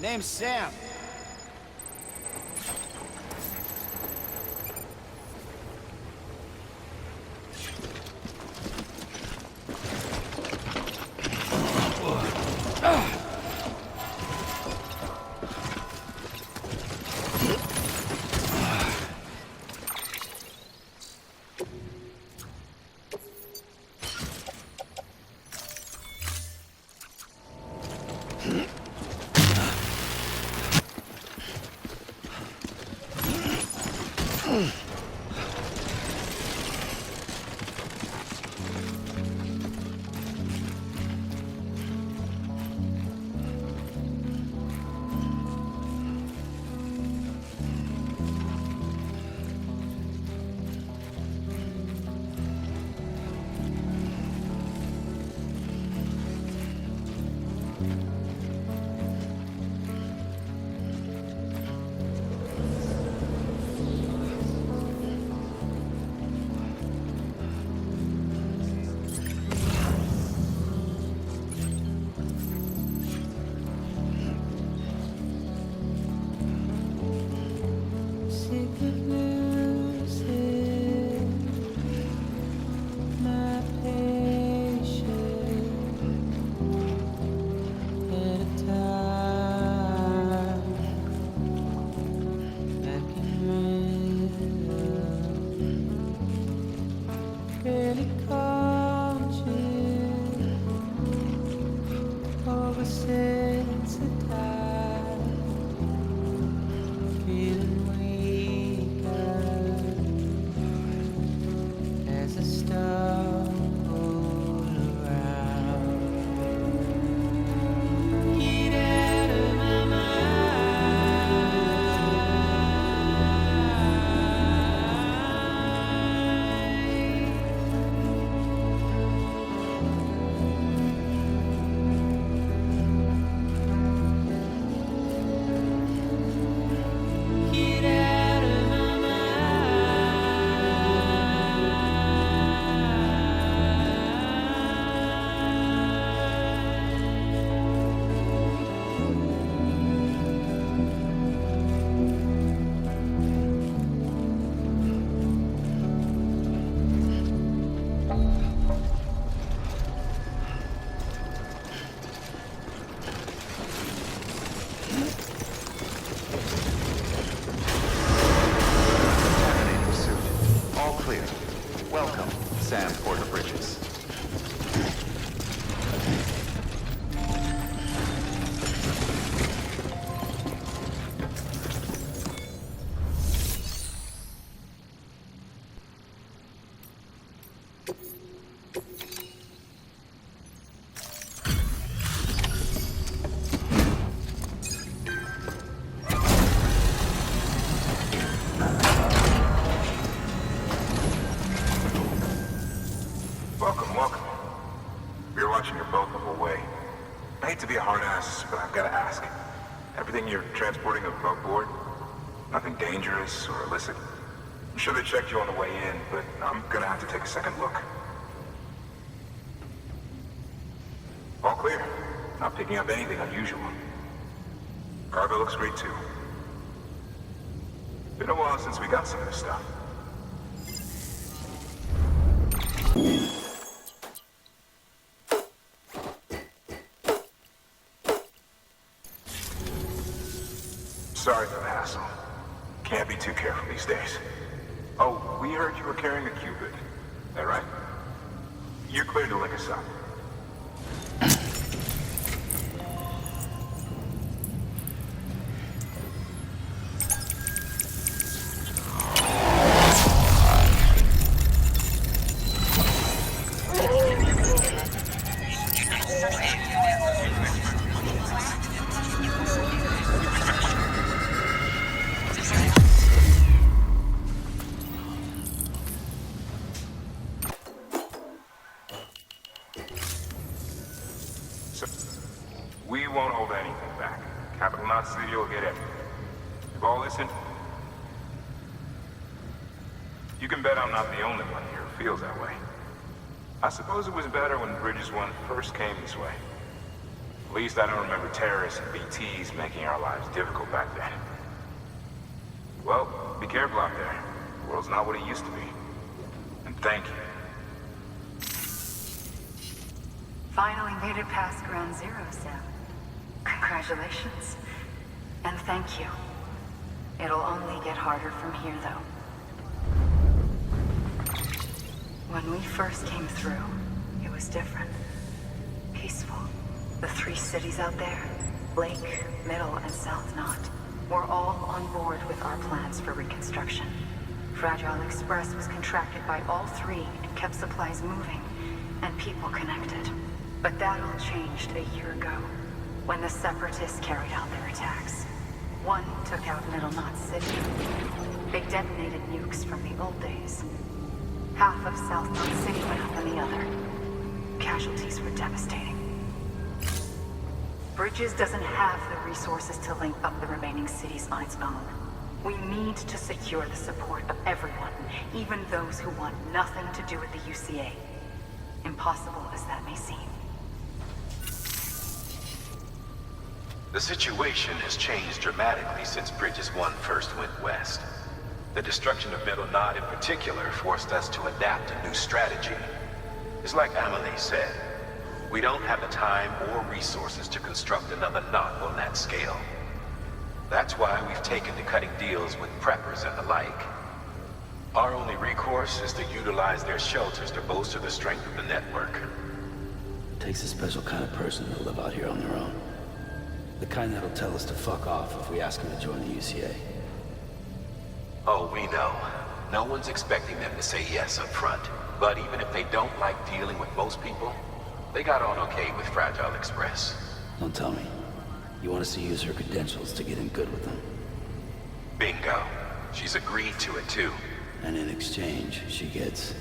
Name's Sam. To be a hard ass, but I've got to ask. Everything you're transporting above board? Nothing dangerous or illicit? I'm sure they checked you on the way in, but I'm gonna have to take a second look. All clear. Not picking up anything unusual. Cargo looks great too. Been a while since we got some of this stuff. Sorry for the hassle. Can't be too careful these days. Oh, we heard you were carrying a Cupid. That right? You're clear to link us up. We won't hold anything back. Capital Knot City will get everything. You've all listened? You can bet I'm not the only one here who feels that way. I suppose it was better when Bridges 1 first came this way. At least I don't remember terrorists and BTs making our lives difficult back then. Well, be careful out there. The world's not what it used to be. And thank you. Finally made it past Ground Zero, Sam. Congratulations. And thank you. It'll only get harder from here, though. When we first came through, it was different. Peaceful. The 3 cities out there, Lake, Middle, and South Knot, were all on board with our plans for reconstruction. Fragile Express was contracted by all 3 and kept supplies moving and people connected. But that all changed a year ago, when the Separatists carried out their attacks. One took out Middle Knot City. They detonated nukes from the old days. Half of South Knot City went up in the other. Casualties were devastating. Bridges doesn't have the resources to link up the remaining cities on its own. We need to secure the support of everyone, even those who want nothing to do with the UCA. Impossible as that may seem. The situation has changed dramatically since Bridges 1 first went west. The destruction of Middle Knot in particular forced us to adapt a new strategy. It's like Amelie said, we don't have the time or resources to construct another knot on that scale. That's why we've taken to cutting deals with preppers and the like. Our only recourse is to utilize their shelters to bolster the strength of the network. Takes a special kind of person to live out here on their own. The kind that'll tell us to fuck off if we ask them to join the UCA. Oh, we know. No one's expecting them to say yes up front. But even if they don't like dealing with most people, they got on okay with Fragile Express. Don't tell me. You want us to use her credentials to get in good with them? Bingo. She's agreed to it too. And in exchange, she gets...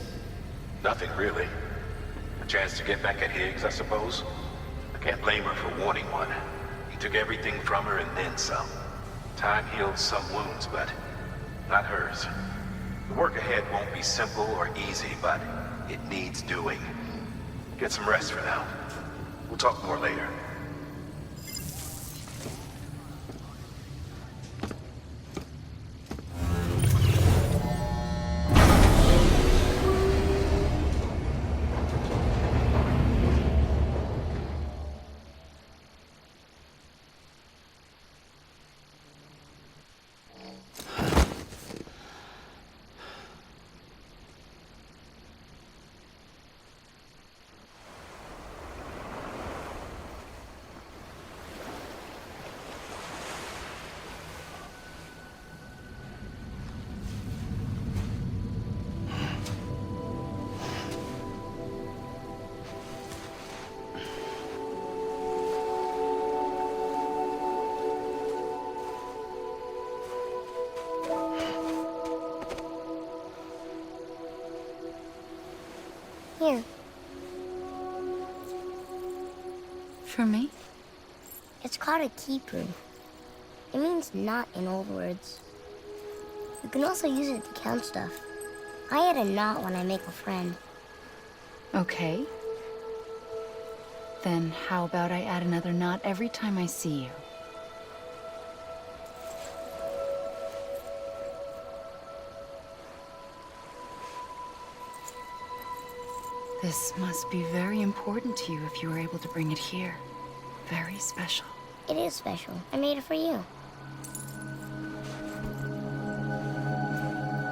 Nothing really. A chance to get back at Higgs, I suppose. I can't blame her for wanting one. He took everything from her and then some. Time healed some wounds, but not hers. The work ahead won't be simple or easy, but it needs doing. Get some rest for now. We'll talk more later. Here. For me? It's called a keeper. It means knot in old words. You can also use it to count stuff. I add a knot when I make a friend. Okay. Then how about I add another knot every time I see you? This must be very important to you if you were able to bring it here. Very special. It is special. I made it for you.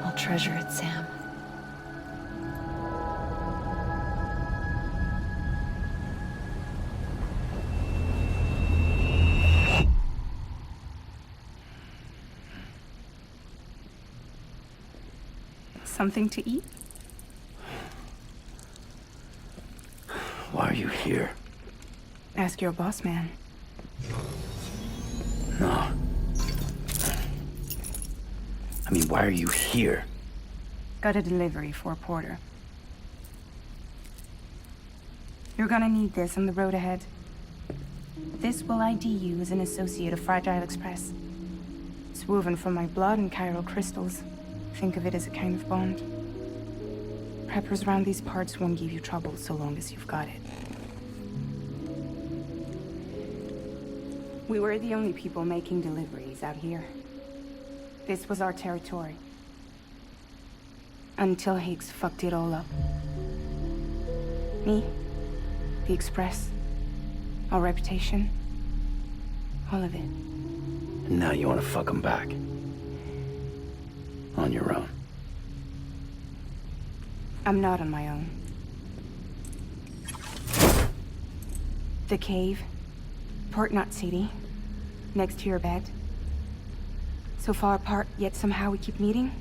I'll treasure it, Sam. Something to eat? Why are you here? Ask your boss man. No. I mean, why are you here? Got a delivery for a porter. You're gonna need this on the road ahead. This will ID you as an associate of Fragile Express. It's woven from my blood and chiral crystals. Think of it as a kind of bond. Preppers around these parts won't give you trouble so long as you've got it. We were the only people making deliveries out here. This was our territory. Until Higgs fucked it all up. Me, the Express, our reputation, all of it. And now you want to fuck them back. On your own. I'm not on my own. The cave, Port Knot City, next to your bed. So far apart, yet somehow we keep meeting.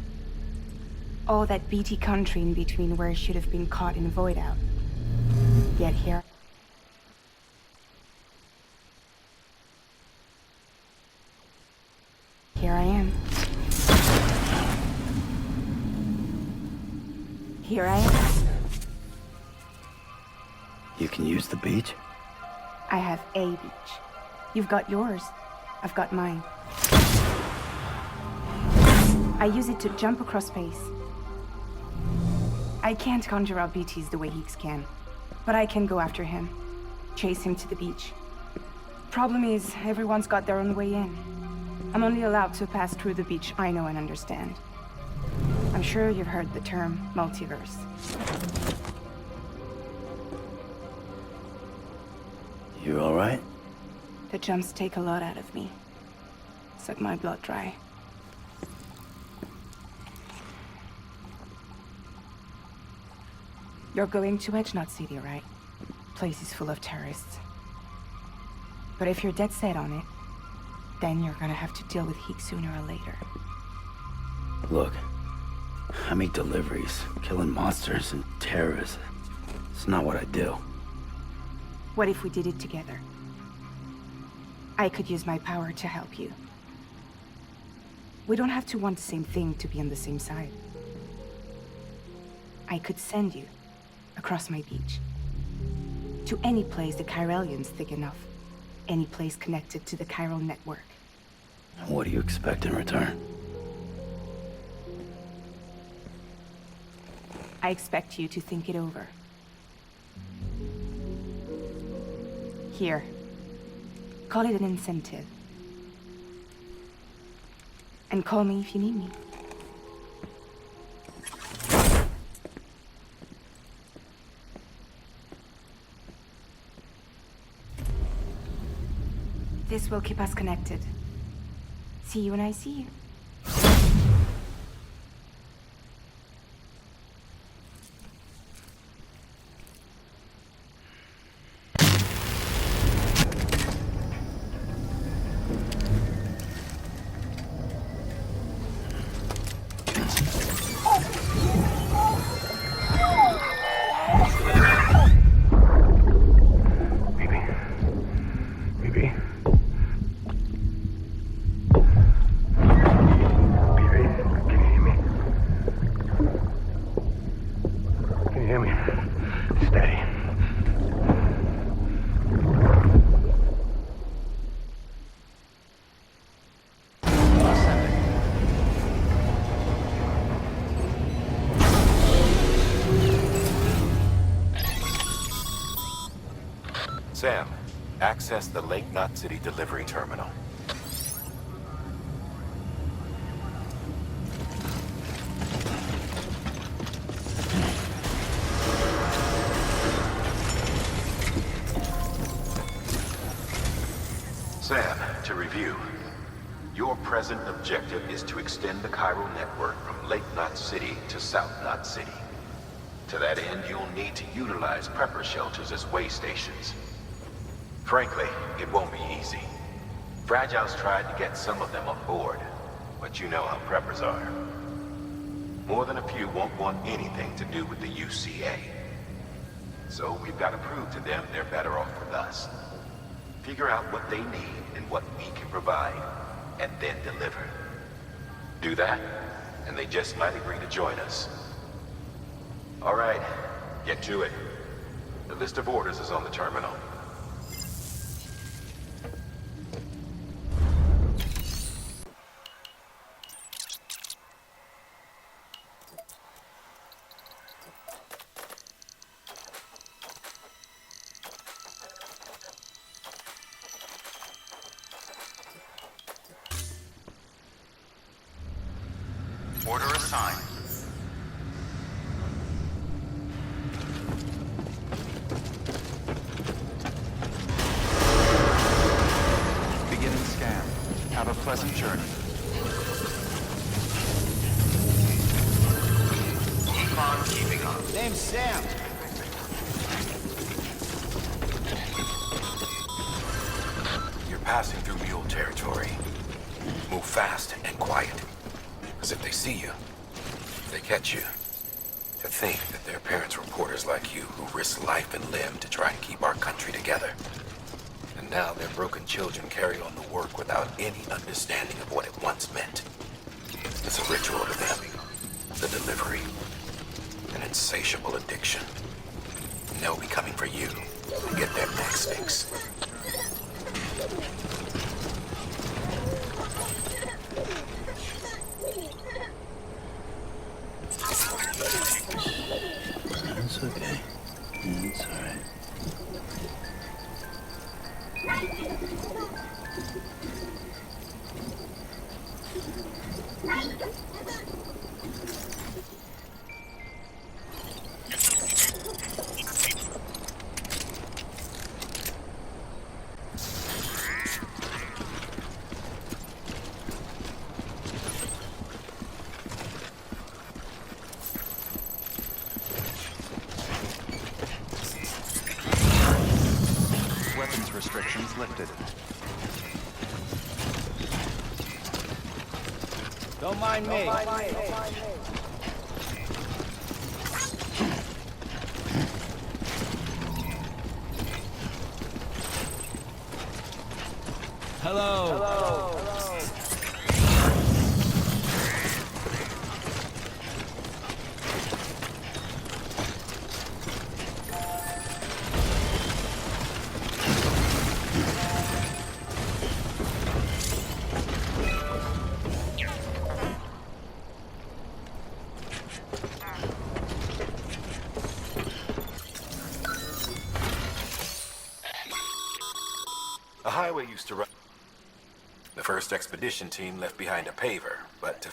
All that BT country in between where I should have been caught in a void out. Yet here. Here I am. Here I am. You can use the beach? I have a beach. You've got yours. I've got mine. I use it to jump across space. I can't conjure up BTs the way Higgs can, but I can go after him, chase him to the beach. Problem is, everyone's got their own way in. I'm only allowed to pass through the beach I know and understand. I'm sure you've heard the term multiverse. You all right? The jumps take a lot out of me. Suck my blood dry. You're going to Edge Knot City, right? Place is full of terrorists. But if you're dead set on it, then you're gonna have to deal with Higgs sooner or later. Look, I make deliveries, killing monsters and terrorists. It's not what I do. What if we did it together? I could use my power to help you. We don't have to want the same thing to be on the same side. I could send you across my beach. To any place the Chiralian's thick enough. Any place connected to the chiral network. What do you expect in return? I expect you to think it over. Here. Call it an incentive. And call me if you need me. This will keep us connected. See you when I see you. Sam, access the Lake Knot City delivery terminal. Sam, to review. Your present objective is to extend the chiral network from Lake Knot City to South Knot City. To that end, you'll need to utilize prepper shelters as way stations. Frankly, it won't be easy. Fragile's tried to get some of them on board, but you know how preppers are. More than a few won't want anything to do with the UCA. So we've got to prove to them they're better off with us. Figure out what they need and what we can provide, and then deliver. Do that, and they just might agree to join us. All right, get to it. The list of orders is on the terminal. Order assigned. Beginning scan. Have a pleasant journey. Keep on keeping up. Name's Sam. You're passing through mule territory. Move fast and quiet. Because if they see you, if they catch you, to think that their parents were reporters like you who risked life and limb to try and keep our country together. And now their broken children carry on the work without any understanding of what it once meant. It's a ritual to them. The delivery. An insatiable addiction. And they'll be coming for you to get their next fix. It's okay. It's alright. Weapons restrictions lifted. Don't mind me. Hello. The highway used to run. The first expedition team left behind a paver, but to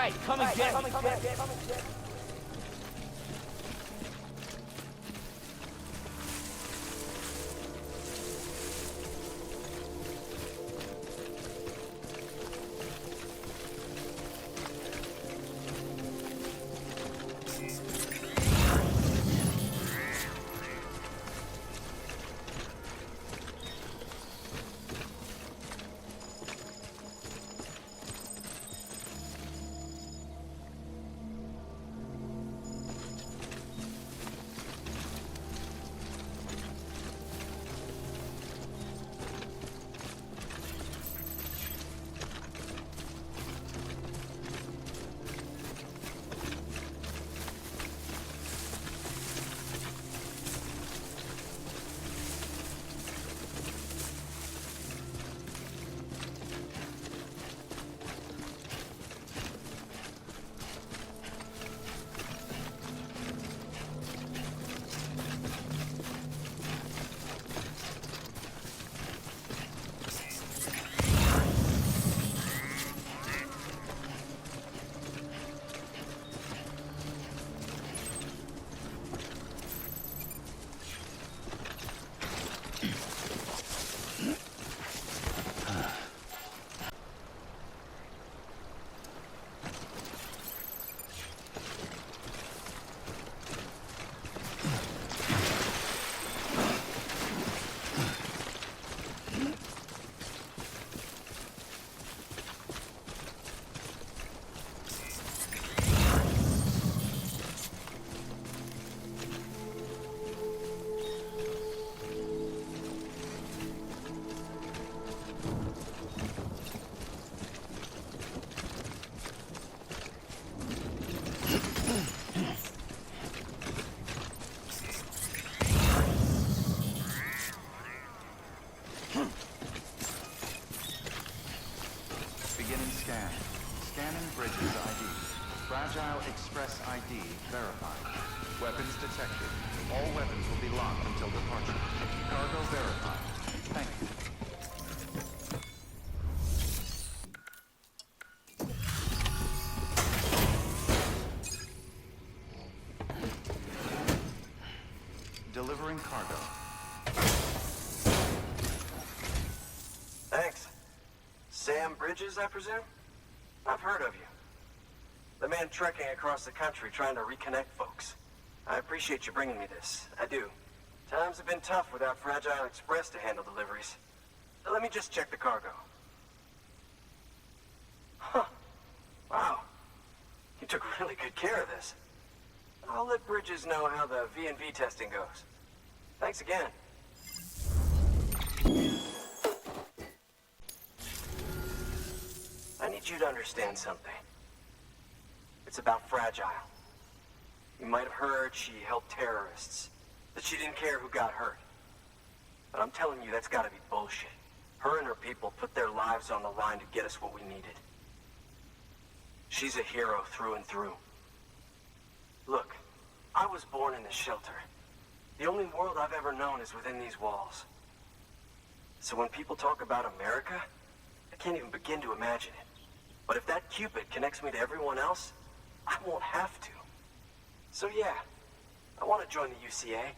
Right, come and get me. Beginning scan. Scanning bridges ID. Fragile Express ID verified. Weapons detected. All weapons will be locked until departure. Cargo verified. Thank you. Delivering cargo. Thanks. Sam Bridges, I presume? I've heard of you. The man trekking across the country trying to reconnect folks. I appreciate you bringing me this. I do. Times have been tough without Fragile Express to handle deliveries. So let me just check the cargo. Huh. Wow. You took really good care of this. I'll let Bridges know how the V&V testing goes. Thanks again. I need you to understand something. It's about Fragile. You might have heard she helped terrorists, that she didn't care who got hurt. But I'm telling you, that's gotta be bullshit. Her and her people put their lives on the line to get us what we needed. She's a hero through and through. Look, I was born in this shelter. The only world I've ever known is within these walls. So when people talk about America, I can't even begin to imagine it. But if that Cupid connects me to everyone else, I won't have to. So yeah, I want to join the UCA.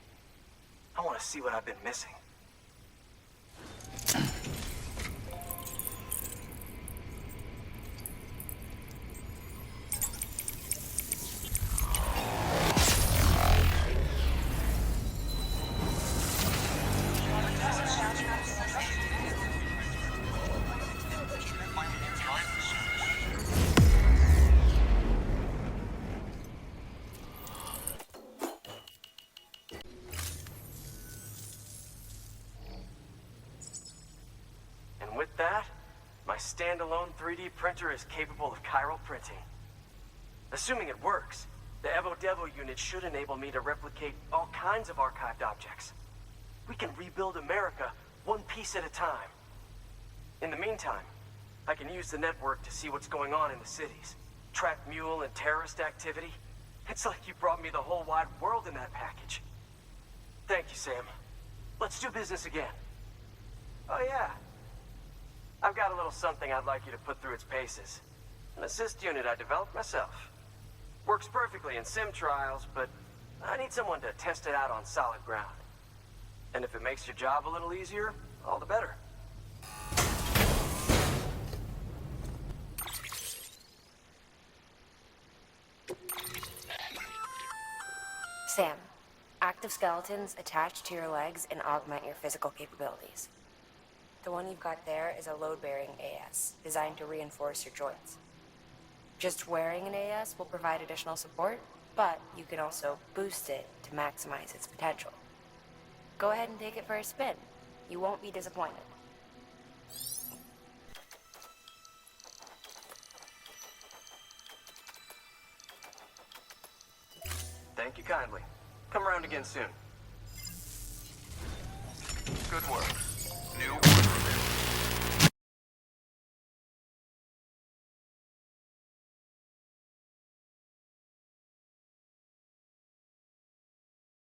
I want to see what I've been missing. With that, my standalone 3D printer is capable of chiral printing. Assuming it works, the evo-devo unit should enable me to replicate all kinds of archived objects. We can rebuild America one piece at a time. In the meantime, I can use the network to see what's going on in the cities, track mule and terrorist activity. It's like you brought me the whole wide world in that package. Thank you, Sam. Let's do business again. Oh yeah. I've got a little something I'd like you to put through its paces. An assist unit I developed myself. Works perfectly in sim trials, but I need someone to test it out on solid ground. And if it makes your job a little easier, all the better. Sam, active skeletons attach to your legs and augment your physical capabilities. The one you've got there is a load-bearing AS, designed to reinforce your joints. Just wearing an AS will provide additional support, but you can also boost it to maximize its potential. Go ahead and take it for a spin. You won't be disappointed. Thank you kindly. Come around again soon. Good work. New order.